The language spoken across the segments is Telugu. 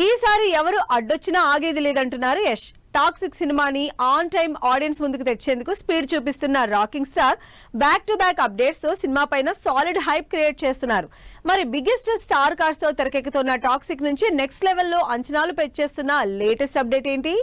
ఈసారి ఎవరు అడ్డొచ్చినా ఆగేది లేదంటున్నారు యష్. టాక్సిక్ సినిమాని ఆన్ టైం ఆడియన్స్ ముందుకు తెచ్చేందుకు స్పీడ్ చూపిస్తున్న rocking star back to back updates తో సినిమా పైన సాలిడ్ హైప్ క్రియేట్ చేస్తున్నారు. మరి బిగ్గెస్ట్ స్టార్ కాస్ట్ తో తెరకెక్కుతున్న టాక్సిక్ నుంచి నెక్స్ట్ లెవెల్లో అంచనాలు పెంచేస్తున్న లేటెస్ట్ అప్డేట్ ఏంటి?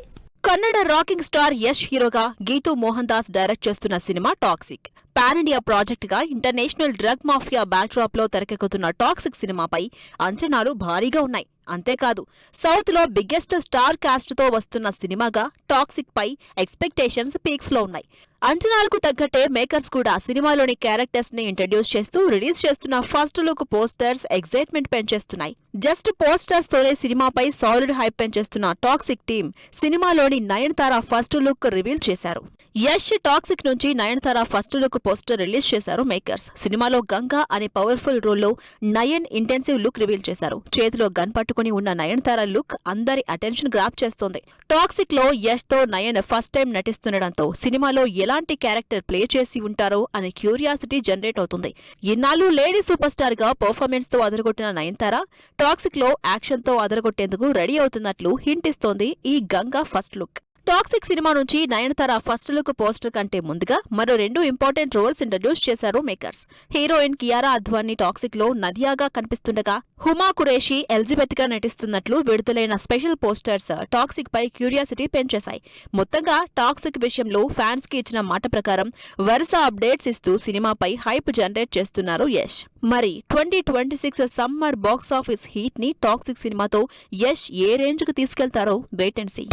కన్నడ రాకింగ్ స్టార్ యష్ హీరోగా గీతూ మోహన్ దాస్ డైరెక్ట్ చేస్తున్న cinema toxic pan India project గా ఇంటర్నేషనల్ డ్రగ్ మాఫియా బ్యాక్డ్రాప్ లో తెరకెక్కుతున్న టాక్సిక్ సినిమాపై అంచనాలు భారీగా ఉన్నాయి. అంతేకాదు సౌత్ లో బిగ్గెస్ట్ స్టార్ కాస్ట్ తో వస్తున్న సినిమాగా టాక్సిక్ పై ఎక్స్పెక్టేషన్స్ పీక్స్ లో ఉన్నాయి. అంచనాలకు తగ్గట్టే మేకర్స్ కూడా సినిమాలోని క్యారెక్టర్స్ ని ఇంట్రడ్యూస్ చేస్తూ రిలీజ్ చేస్తున్న ఫస్ట్ లుక్ పోస్టర్స్ ఎగ్జైట్మెంట్ పెంచేస్తున్నాయి. జస్ట్ పోస్టర్స్ తోనే సినిమాపై సాలిడ్ హైప్ పెంచేస్తున్న టాక్సిక్ టీమ్ సినిమాలోని నయనతార ఫస్ట్ లుక్ రివీల్ చేశారు. యష్ టాక్సిక్ నుంచి Nayanthara first look poster release చేశారు మేకర్స్. సినిమాలో గంగా అనే పవర్ఫుల్ రోల్లో నయన్ ఇంటెన్సివ్ లుక్ రివీల్ చేశారు. చేతిలో గన్ పట్టుకుని ఉన్న నయనతార లుక్ అందరి అటెన్షన్ గ్రాప్ చేస్తోంది. టాక్సిక్ లో యష్ తో నయన్ ఫస్ట్ టైం నటిస్తుండటంతో సినిమాలో ఎలాంటి క్యారెక్టర్ ప్లే చేసి ఉంటారో అనే క్యూరియాసిటీ జనరేట్ అవుతుంది. ఇన్నాళ్ళు లేడీ సూపర్ స్టార్ గా పర్ఫార్మెన్స్ తో అదరగొట్టిన నయనతార టాక్సిక్ లో యాక్షన్ తో అదరగొట్టేందుకు రెడీ అవుతున్నట్లు హింట్ ఇస్తోంది ఈ Ganga first look. Toxic cinema నుంచి నయనతార ఫస్ట్ లుక్ పోస్టర్ కంటే ముందుగా మరో 2 ఇంపార్టెంట్ రోల్స్ ఇంట్రడ్యూస్ చేశారు makers. Heroine Kiara Advani toxic లో నదియాగా కనిపిస్తుండగా హుమా ఖురేషీ ఎలిజబెత్ గా నటిస్తున్నట్లు విడుదలైన స్పెషల్ పోస్టర్స్ టాక్సిక్ పై క్యూరియాసిటీ పెంచేశాయి. మొత్తంగా టాక్సిక్ విషయంలో ఫ్యాన్స్ కి ఇచ్చిన మాట ప్రకారం వరుస అప్డేట్స్ ఇస్తూ సినిమాపై హైప్ జనరేట్ చేస్తున్నారు యష్. మరి 2026 సమ్మర్ బాక్స్ ఆఫీస్ హీట్ ని టాక్సిక్ సినిమాతో యష్ ఏ రేంజ్ కు తీసుకెళ్తారో వెయిట్ అండ్ సీ.